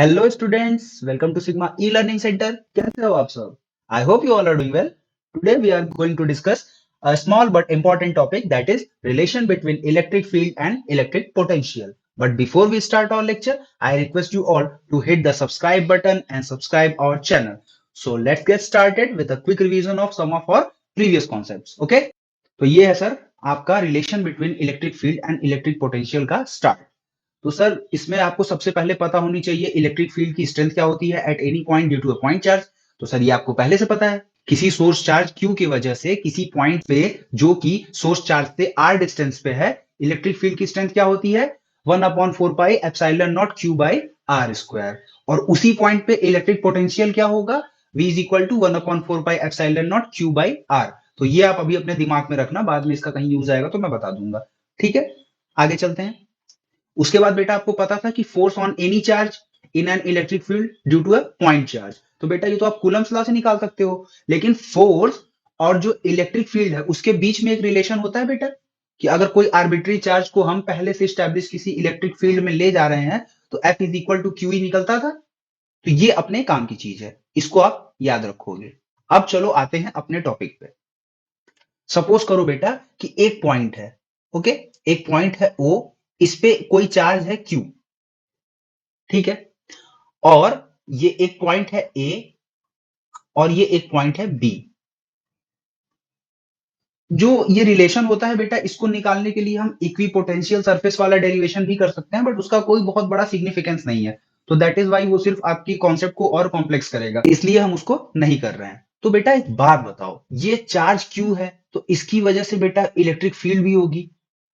Hello students, welcome to Sigma e learning centre. कैसे हो आप सब? I hope you all are doing well. Today we are going to discuss a small but important topic, that is relation between electric field and electric potential. But before we start our lecture, I request you all to hit the subscribe button and subscribe our channel. So let's get started with a quick revision of some of our previous concepts. Okay? तो ये है sir आपका relation between electric field and electric potential का start. तो sir इसमें आपको सबसे पहले पता होनी चाहिए इलेक्ट्रिक फील्ड की स्ट्रेंथ क्या होती है at any point due to a point charge. तो सर ये आपको पहले से पता है, किसी सोर्स चार्ज Q की वजह से किसी पॉइंट पे जो कि सोर्स चार्ज से r डिस्टेंस पे है, इलेक्ट्रिक फील्ड की स्ट्रेंथ क्या होती है? 1/4 pi epsilon not Q by R square. और उसी पॉइंट पे इलेक्ट्रिक पोटेंशियल क्या होगा? V is equal to 1/4 pi epsilon not Q by R. तो ये आप अभी अपने दिमाग में रखना, बाद में इसका कहीं यूज आएगा तो मैं बता दूंगा। ठीक है, आगे चलते हैं। उसके बाद बेटा आपको पता था कि force on any charge in an electric field due to a point charge. तो बेटा ये तो आप कूलम्स लॉ से निकाल सकते हो, लेकिन फोर्स और जो इलेक्ट्रिक फील्ड है उसके बीच में एक रिलेशन होता है बेटा, कि अगर कोई आर्बिट्री चार्ज को हम पहले से स्टैब्लिश किसी इलेक्ट्रिक फील्ड में ले जा रहे हैं तो F is equal to Q ही निकलता था। तो ये अपने काम की चीज है, इसको आप याद रखोगे। अब चलो आते हैं अपने टॉपिक पे। सपोज करो बेटा कि एक पॉइंट है, ओके, एक पॉइंट है O, इस पे कोई चार्ज है Q, ठीक है, और ये एक पॉइंट है A और ये एक पॉइंट है B। जो ये रिलेशन होता है बेटा, इसको निकालने के लिए हम इक्विपोटेंशियल सरफेस वाला डेरिवेशन भी कर सकते हैं, बट उसका कोई बहुत बड़ा सिग्निफिकेंस नहीं है। तो दैट इज वाई वो सिर्फ आपकी कॉन्सेप्ट को और कॉम्प्लेक्स करेगा, इसलिए हम उसको नहीं कर रहे हैं। तो बेटा एक बात बताओ, ये चार्ज Q है तो इसकी वजह से बेटा इलेक्ट्रिक फील्ड भी होगी,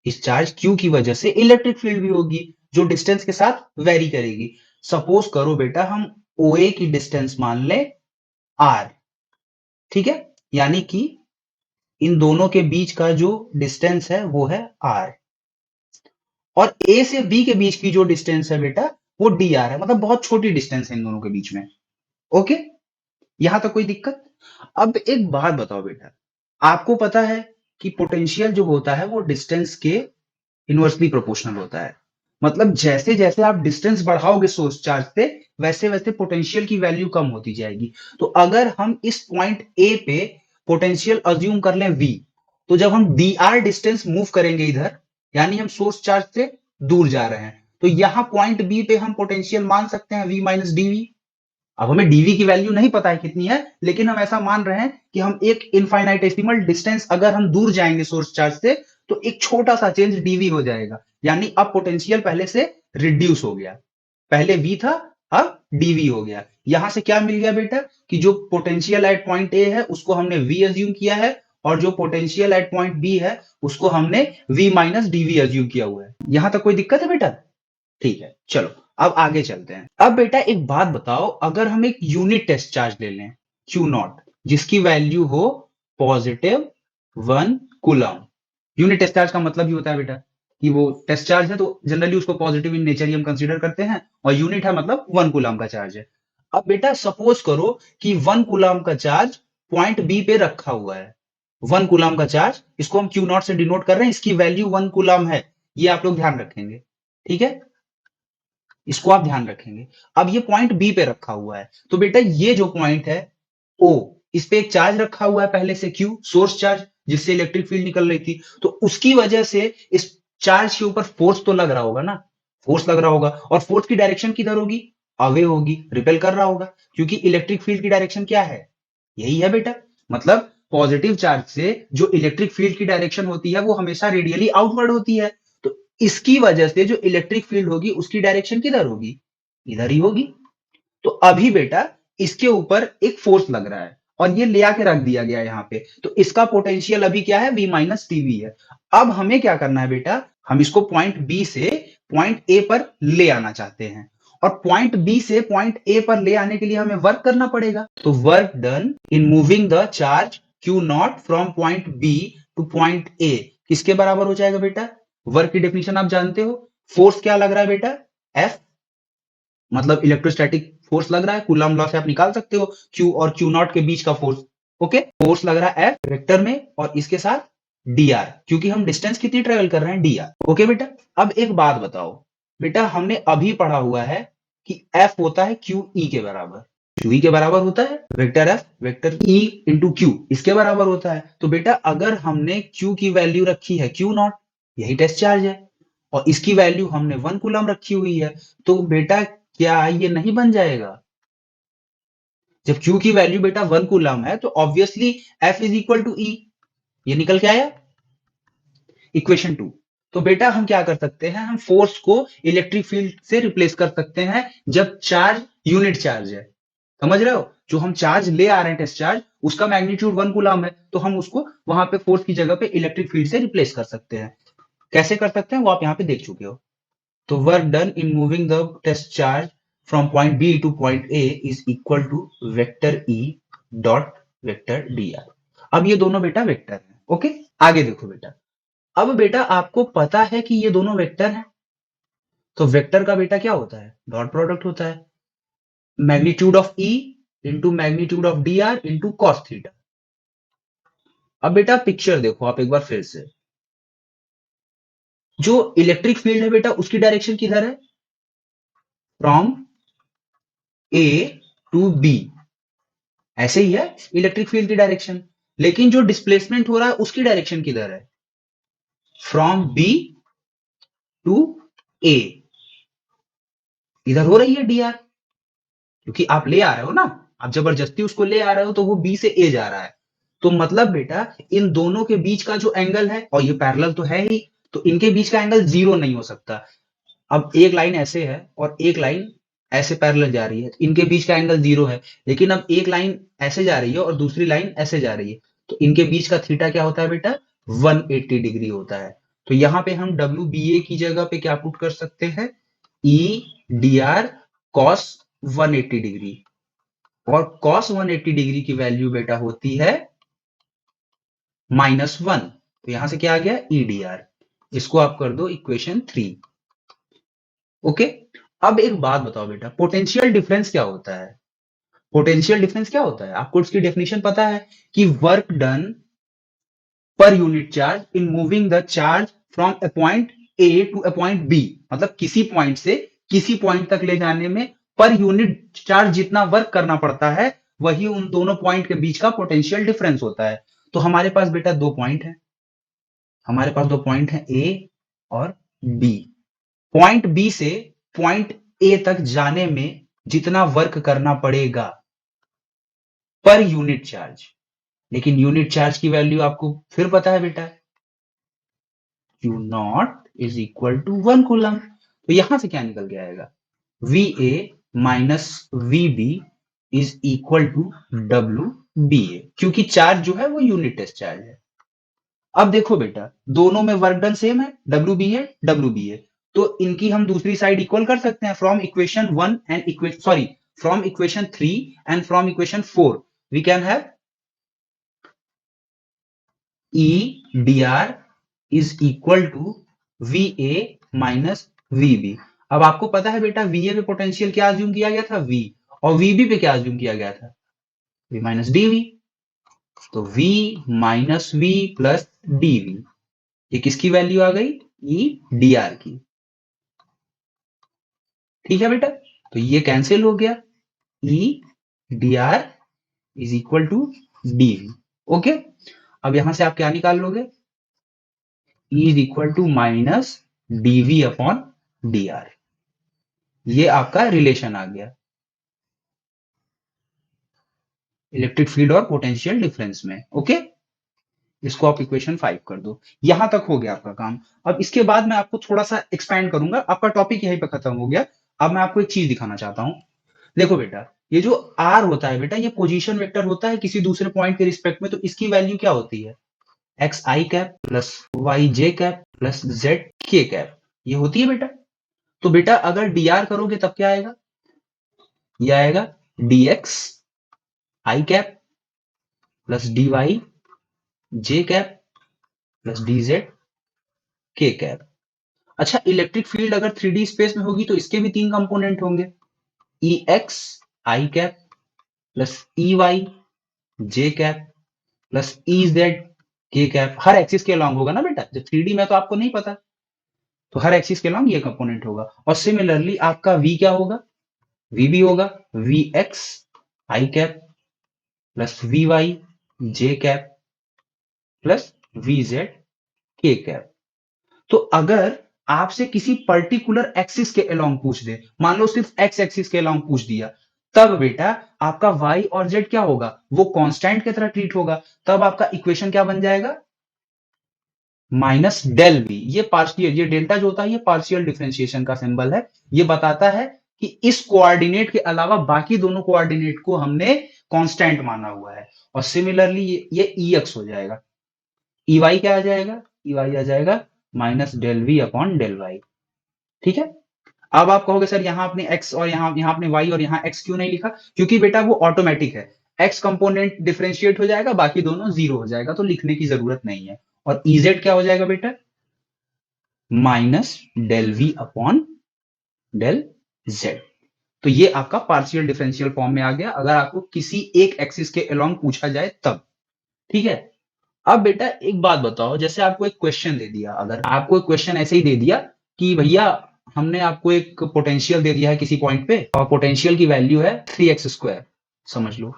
इस चार्ज Q की वजह से इलेक्ट्रिक फील्ड भी होगी, जो डिस्टेंस के साथ वेरी करेगी। सपोज करो बेटा हम OA की डिस्टेंस मान ले R, ठीक है, यानी कि इन दोनों के बीच का जो डिस्टेंस है वो है R, और A से B के बीच की जो डिस्टेंस है बेटा वो DR है, मतलब बहुत छोटी डिस्टेंस है इन दोनों के बीच में। ओके, यहां तक कोई दिक्कत? अब एक बात बताओ बेटा, आपको पता है कि पोटेंशियल जो होता है वो डिस्टेंस के इनवर्सली प्रोपोर्शनल होता है। मतलब जैसे जैसे आप डिस्टेंस बढ़ाओगे सोर्स चार्ज से, वैसे वैसे पोटेंशियल की वैल्यू कम होती जाएगी। तो अगर हम इस पॉइंट ए पे पोटेंशियल अज्यूम कर लें V, तो जब हम dr डिस्टेंस मूव करेंगे इधर, यानी हम सोर्स चार्ज से दूर जा रहे हैं, तो यहां पॉइंट बी पे हम पोटेंशियल मान सकते हैं V माइनस dv। अब हमें dv की वैल्यू नहीं पता है कितनी है, लेकिन हम ऐसा मान रहे हैं कि हम एक इनफाइनाइटेसिमल डिस्टेंस अगर हम दूर जाएंगे सोर्स चार्ज से, तो एक छोटा सा चेंज dv हो जाएगा, यानी अब पोटेंशियल पहले से रिड्यूस हो गया। पहले v था, अब dv हो गया। यहां से क्या मिल गया बेटा, कि जो पोटेंशियल एट पॉइंट ए है उसको हमने v अज्यूम किया है, और जो पोटेंशियल एट पॉइंट बी है उसको हमने v माइनस dv अज्यूम किया हुआ है। यहां तक कोई दिक्कत है बेटा? ठीक है, चलो अब आगे चलते हैं। अब बेटा एक बात बताओ, अगर हम एक यूनिट टेस्ट चार्ज ले लें Q0, जिसकी वैल्यू हो +1 कूलम। यूनिट टेस्ट चार्ज का मतलब ही होता है बेटा कि वो टेस्ट चार्ज है, तो जनरली उसको पॉजिटिव इन नेचर ही हम कंसीडर करते हैं, और यूनिट है मतलब 1 कूलम का चार्ज है। अब बेटा सपोज करो कि 1 कूलम का चार्ज पॉइंट बी पे रखा हुआ है। 1 कूलम का चार्ज, इसको हम Q0 से डिनोट कर रहे हैं, इसकी वैल्यू 1 कूलम है, ये आप लोग ध्यान रखेंगे, ठीक है, इसको आप ध्यान रखेंगे। अब ये पॉइंट बी पे रखा हुआ है, तो बेटा ये जो पॉइंट है ओ, इस पे एक चार्ज रखा हुआ है पहले से Q, सोर्स चार्ज, जिससे इलेक्ट्रिक फील्ड निकल रही थी, तो उसकी वजह से इस चार्ज के ऊपर फोर्स तो लग रहा होगा ना, फोर्स लग रहा होगा, और फोर्स की डायरेक्शन किधर होगी? अवे होगी, रिपेल कर रहा होगा, क्योंकि इलेक्ट्रिक फील्ड की डायरेक्शन क्या है? यही है बेटा। मतलब पॉजिटिव चार्ज से जो इलेक्ट्रिक फील्ड की डायरेक्शन होती है वो हमेशा रेडियली आउटवर्ड होती है। तो इसकी वजह से जो इलेक्ट्रिक फील्ड होगी उसकी डायरेक्शन किधर होगी? इधर ही होगी। तो अभी बेटा इसके ऊपर एक फोर्स लग रहा है और ये ले आके रख दिया गया यहाँ पे, तो इसका पोटेंशियल अभी क्या है? V माइनस टीवी है। अब हमें क्या करना है बेटा, हम इसको पॉइंट बी से पॉइंट ए पर ले आना चाहते हैं, और पॉइंट बी से पॉइंट ए पर ले आने के लिए हमें वर्क करना पड़ेगा। तो work done in moving the charge Q0 from point B to point A किसके बराबर हो जाएगा बेटा? वर्क की डेफिनेशन आप जानते हो, फोर्स क्या लग रहा है बेटा? F, मतलब इलेक्ट्रोस्टैटिक फोर्स लग रहा है, कूलम लॉ से आप निकाल सकते हो Q और Q0 के बीच का फोर्स। ओके, फोर्स लग रहा है F वेक्टर में, और इसके साथ dr, क्योंकि हम डिस्टेंस कितनी ट्रेवल कर रहे हैं? dr। ओके बेटा, अब एक बात बताओ बेटा, हमने अभी पढ़ा हुआ है कि एफ होता है क्यू ई के बराबर। क्यू ई के बराबर होता है vector F vector E into Q, इसके बराबर होता है। तो बेटा अगर हमने क्यू की वैल्यू रखी है क्यू नॉट, यही टेस्ट चार्ज है, और इसकी वैल्यू हमने 1 कूलम रखी हुई है, तो बेटा क्या ये नहीं बन जाएगा? जब Q की वैल्यू बेटा 1 कूलम है तो obviously F is equal to E, ये निकल के आया इक्वेशन 2। तो बेटा हम क्या कर सकते हैं, हम फोर्स को इलेक्ट्रिक फील्ड से रिप्लेस कर सकते हैं जब चार्ज यूनिट चार्ज है। समझ रहे हो? जो हम चार्ज ले आ रहे हैं टेस्ट चार्ज, उसका मैग्नीट्यूड 1 कूलम है, तो हम उसको वहां पे फोर्स की जगह पे इलेक्ट्रिक फील्ड से रिप्लेस कर सकते हैं। कैसे कर सकते हैं वो आप यहाँ पे देख चुके हो। तो work done in moving the test charge from point B to point A is equal to vector E dot vector D R. अब ये दोनों बेटा वेक्टर है। ओके, आगे देखो बेटा। अब बेटा आपको पता है कि ये दोनों वेक्टर हैं, तो वेक्टर का बेटा क्या होता है, डॉट प्रोडक्ट होता है, magnitude of E into magnitude of D R into cos theta. अब बेटा पिक्चर देखो आप एक बार फिर से। जो इलेक्ट्रिक फील्ड है बेटा उसकी डायरेक्शन किधर है, फ्रॉम ए टू बी, ऐसे ही है इलेक्ट्रिक फील्ड की डायरेक्शन। लेकिन जो डिस्प्लेसमेंट हो रहा है उसकी डायरेक्शन किधर है, फ्रॉम बी टू ए, इधर हो रही है डी आर, क्योंकि आप ले आ रहे हो ना, आप जबरदस्ती उसको ले आ रहे हो तो वो बी से ए जा रहा है। तो मतलब बेटा इन दोनों के बीच का जो एंगल है, और ये पैरेलल तो है ही, तो इनके बीच का एंगल जीरो नहीं हो सकता। अब एक लाइन ऐसे है और एक लाइन ऐसे पैरेलल जा रही है, इनके बीच का एंगल जीरो है। लेकिन अब एक लाइन ऐसे जा रही है और दूसरी लाइन ऐसे जा रही है, तो इनके बीच का थीटा क्या होता है बेटा, 180 डिग्री होता है। तो यहां पे हम डब्ल्यू बी ए की जगह पे क्या पुट कर सकते हैं, ई डी आर कॉस 180 डिग्री, और कॉस 180 डिग्री की वैल्यू बेटा होती है -1। तो यहां से क्या आ गया, ई डी आर। इसको आप कर दो इक्वेशन 3। ओके, अब एक बात बताओ बेटा, पोटेंशियल डिफरेंस क्या होता है? पोटेंशियल डिफरेंस क्या होता है, आपको इसकी डेफिनेशन पता है कि work done per unit charge in moving the charge from a point A to a point B, मतलब किसी पॉइंट से किसी पॉइंट तक ले जाने में पर यूनिट चार्ज जितना वर्क करना पड़ता है, वही उन दोनों पॉइंट के बीच का पोटेंशियल डिफरेंस होता है। तो हमारे पास बेटा दो पॉइंट है, हमारे पास दो पॉइंट है ए और बी। पॉइंट बी से पॉइंट ए तक जाने में जितना वर्क करना पड़ेगा पर यूनिट चार्ज, लेकिन यूनिट चार्ज की वैल्यू आपको फिर पता है बेटा, Q naught is equal to 1 coulomb. तो यहां से क्या निकल के आएगा, V A minus V B is equal to W B A, क्योंकि चार्ज जो है वो यूनिट टेस्ट चार्ज है। अब देखो बेटा दोनों में वर्क डन सेम है, डब्ल्यू बी ए, तो इनकी हम दूसरी साइड इक्वल कर सकते हैं। From equation 1 and equation sorry from equation 3 and from equation 4 we can have E D R is equal to V A minus V B. अब आपको पता है बेटा वी ए पे पोटेंशियल क्या अज्यूम किया गया था, वी, और वी बी पे क्या अज्यूम किया गया था, वी माइनस डी वी। तो v minus V plus D V, ये किसकी वैल्यू आ गई, ई डी आर की। ठीक है बेटा, तो ये कैंसिल हो गया, E D R is equal to D V. Okay, अब यहां से आप क्या निकाल लोगे, E is equal to minus D V upon D R, ये आपका रिलेशन आ गया इलेक्ट्रिक फील्ड और पोटेंशियल डिफरेंस में। ओके, इसको आप इक्वेशन 5 कर दो। यहां तक हो गया आपका काम। अब इसके बाद मैं आपको थोड़ा सा एक्सपैंड करूंगा, आपका टॉपिक यहीं पे खत्म हो गया। अब मैं आपको एक चीज दिखाना चाहता हूं। देखो बेटा, ये जो आर होता है बेटा, ये पोजीशन वेक्टर होता है किसी दूसरे पॉइंट के रिस्पेक्ट में, तो इसकी वैल्यू क्या होती है, एक्स आई कैप प्लस वाई जे कैप प्लस जेड के कैप, ये होती है बेटा। तो बेटा अगर डी आर करोगे तब क्या आएगा, ये आएगा डी एक्स आई कैप प्लस डी वाई जे कैप प्लस डी जेड के कैप। अच्छा, इलेक्ट्रिक फील्ड अगर 3D स्पेस में होगी तो इसके भी तीन कंपोनेंट होंगे, ई एक्स आई कैप प्लस ई वाई जे कैप प्लस ई जेड के कैप। हर एक्सिस के अलॉन्ग होगा ना बेटा, जब 3D में तो आपको नहीं पता, तो हर एक्सिस के अलॉन्ग ये कंपोनेंट होगा। और सिमिलरली आपका v क्या होगा, v भी होगा vx i cap plus vy j cap plus vz k cap. तो अगर आपसे किसी पर्टिकुलर एक्सिस के अलोंग पूछ दे, मान लो सिर्फ एक्स एक्सिस के अलोंग पूछ दिया, तब बेटा आपका y और z क्या होगा, वो कांस्टेंट की तरह ट्रीट होगा। तब आपका इक्वेशन क्या बन जाएगा, माइनस डेल वी। ये पार्शियल, ये डेल्टा जो होता है ये पार्शियल डिफरेंशिएशन का सिंबल है। ये बताता है कि इस कोऑर्डिनेट के अलावा बाकी दोनों कोऑर्डिनेट को हमने कांस्टेंट माना हुआ है। और सिमिलरली ये EX हो जाएगा। EY क्या आ जाएगा, EY आ जाएगा minus del V upon del Y. ठीक है। अब आप कहोगे सर यहाँ आपने x और यहाँ आपने y और यहाँ x क्यों नहीं लिखा, क्योंकि बेटा वो ऑटोमेटिक है, x कंपोनेंट डिफरेंशिएट हो जाएगा, बाकी दोनों जीरो हो जाएगा, तो लिखने की जरूरत नहीं है। और EZ क्या हो जाएगा बेटा, minus del V upon del Z. तो ये आपका पार्शियल डिफरेंशियल फॉर्म में आ गया, अगर आपको किसी एक एक्सिस के अलोंग पूछा जाए तब। ठीक है। अब बेटा एक बात बताओ, जैसे आपको एक क्वेश्चन दे दिया, अगर आपको एक क्वेश्चन ऐसे ही दे दिया कि भैया हमने आपको एक पोटेंशियल दे दिया है किसी पॉइंट पे, और पोटेंशियल की वैल्यू है 3x स्क्वायर, समझ लो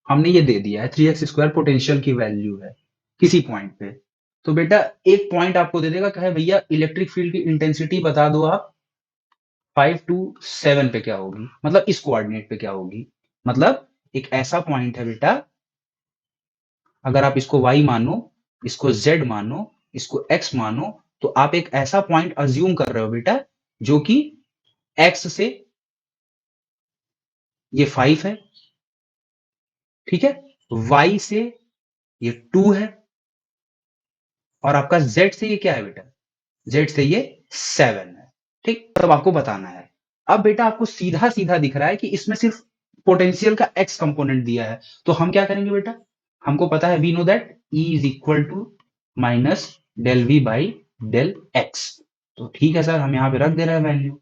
हमने ये दे दिया है 3x स्क्वायर पोटेंशियल की वैल्यू है किसी पॉइंट पे। तो बेटा एक पॉइंट आपको दे देगा, कहे भैया इलेक्ट्रिक फील्ड की इंटेंसिटी बता दो आप 5 to 7 पे क्या होगी, मतलब इस कोऑर्डिनेट पे क्या होगी। मतलब एक ऐसा पॉइंट है बेटा, अगर आप इसको y मानो, इसको z मानो, इसको x मानो, तो आप एक ऐसा पॉइंट अज्यूम कर रहे हो बेटा जो कि x से ये 5 है, ठीक है, y से ये 2 है, और आपका z से ये क्या है बेटा, z से ये 7 है। ठीक, तब आपको बताना है। अब बेटा आपको सीधा सीधा दिख रहा है कि इसमें सिर्फ पोटेंशियल का x कंपोनेंट दिया है, तो हम क्या करेंगे बेटा, हमको पता है we know that E is equal to minus del V by del X. तो ठीक है सर, हम यहां पे रख दे रहे हैं value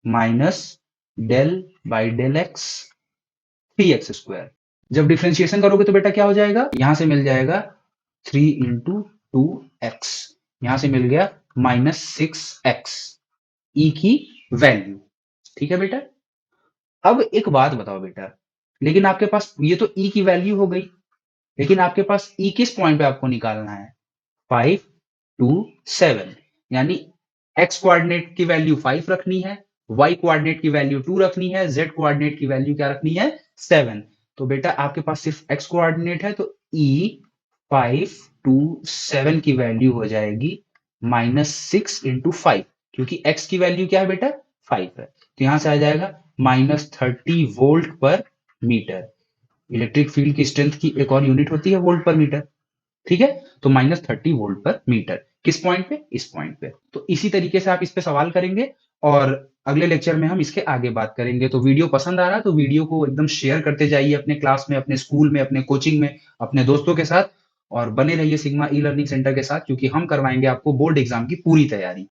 minus del by del X 3x square. जब डिफ्रेंशिएशन करोगे तो बेटा क्या हो जाएगा, यहां से मिल जाएगा 3 इंटू 2x, यहां से मिल गया माइनस 6x ई की वैल्यू। ठीक है बेटा। अब एक बात बताओ बेटा, लेकिन आपके पास ये तो ई की वैल्यू हो गई, लेकिन आपके पास ई किस पॉइंट पे आपको निकालना है, 5 to 7, यानी x कोऑर्डिनेट की वैल्यू 5 रखनी है, y कोऑर्डिनेट की वैल्यू 2 रखनी है, z कोऑर्डिनेट की वैल्यू क्या रखनी है, 7। तो बेटा आपके पास सिर्फ x कोऑर्डिनेट है, तो e 5 to 7 की वैल्यू हो जाएगी माइनस 6 इंटू 5, क्योंकि x की वैल्यू क्या है बेटा 5 है, तो यहां से आ जाएगा माइनस 30 वोल्ट पर मीटर। इलेक्ट्रिक फील्ड की स्ट्रेंथ की एक और यूनिट होती है वोल्ट पर मीटर। ठीक है, तो माइनस 30 वोल्ट पर मीटर, किस पॉइंट पे, इस पॉइंट पे। तो इसी तरीके से आप इस पे सवाल करेंगे, और अगले लेक्चर में हम इसके आगे बात करेंगे। तो वीडियो पसंद आ रहा है तो वीडियो को एकदम शेयर करते जाइए अपने क्लास में, अपने स्कूल में, अपने कोचिंग में, अपने दोस्तों के साथ, और बने रहिए सिग्मा ई लर्निंग सेंटर के साथ, क्योंकि हम करवाएंगे आपको बोर्ड एग्जाम की पूरी तैयारी।